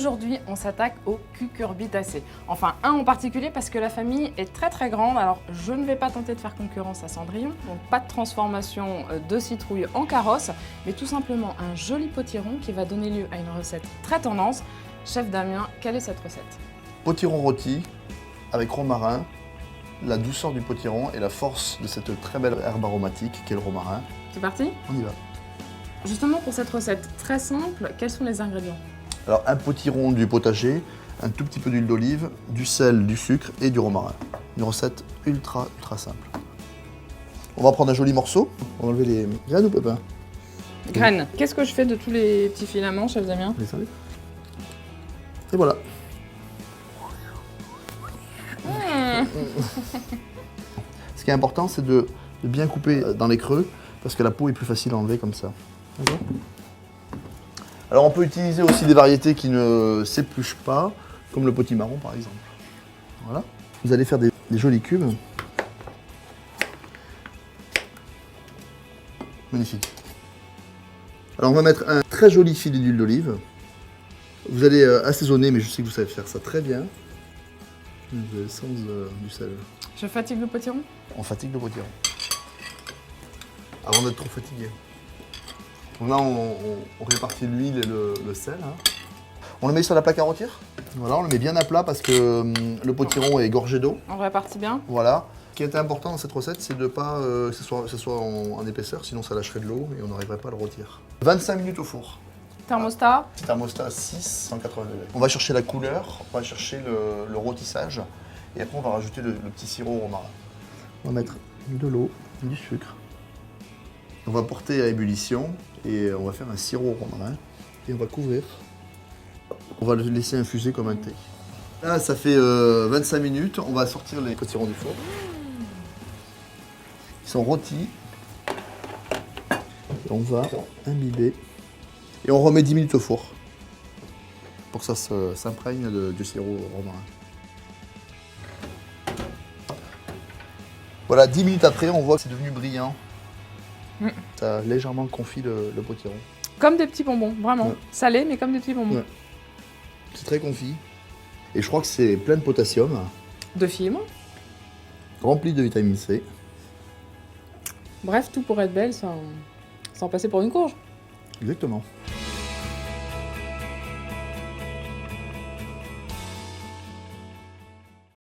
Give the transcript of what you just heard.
Aujourd'hui, on s'attaque aux cucurbitacées. Enfin, un en particulier parce que la famille est très grande. Alors, je ne vais pas tenter de faire concurrence à Cendrillon. Donc, pas de transformation de citrouille en carrosse, mais tout simplement un joli potiron qui va donner lieu à une recette très tendance. Chef Damien, quelle est cette recette? Potiron rôti avec romarin, la douceur du potiron et la force de cette très belle herbe aromatique qu'est le romarin. C'est parti? On y va. Justement, pour cette recette très simple, quels sont les ingrédients? Alors, un potiron du potager, un tout petit peu d'huile d'olive, du sel, du sucre et du romarin. Une recette ultra simple. On va prendre un joli morceau. On va enlever les graines ou pépins? Graines. Qu'est-ce que je fais de tous les petits filaments, chef Damien? Les enlève. Et voilà. Ce qui est important, c'est de bien couper dans les creux parce que la peau est plus facile à enlever comme ça. D'accord. Alors on peut utiliser aussi des variétés qui ne s'épluchent pas, comme le potimarron par exemple. Voilà. Vous allez faire des jolis cubes. Magnifique. Alors on va mettre un très joli filet d'huile d'olive. Vous allez assaisonner, mais je sais que vous savez faire ça très bien. Vous avez le sens du sel. Je fatigue le potiron? On fatigue le potiron. Avant d'être trop fatigué. Donc là, on répartit l'huile et le sel. Hein. On le met sur la plaque à rôtir. Voilà, on le met bien à plat parce que le potiron est gorgé d'eau. On répartit bien? Voilà. Ce qui est important dans cette recette, c'est de ne pas que ce soit en épaisseur, sinon ça lâcherait de l'eau et on n'arriverait pas à le rôtir. 25 minutes au four. Thermostat? Petit thermostat 6, 180 degrés. On va chercher la couleur, on va chercher le rôtissage et après on va rajouter le petit sirop au romarin. On va mettre de l'eau, du sucre. On va porter à ébullition et on va faire un sirop au romarin et on va couvrir. On va le laisser infuser comme un thé. Là, ça fait 25 minutes, on va sortir les potirons du four. Ils sont rôtis. Et on va imbiber. Et on remet 10 minutes au four pour que ça s'imprègne du sirop romarin. Voilà, 10 minutes après, on voit que c'est devenu brillant. Ça a légèrement confit le potiron. Comme des petits bonbons, vraiment. Ouais. Salés, mais comme des petits bonbons. Ouais. C'est très confit. Et je crois que c'est plein de potassium, De fibres. rempli de vitamine C. Bref, tout pour être belle sans passer pour une courge. Exactement.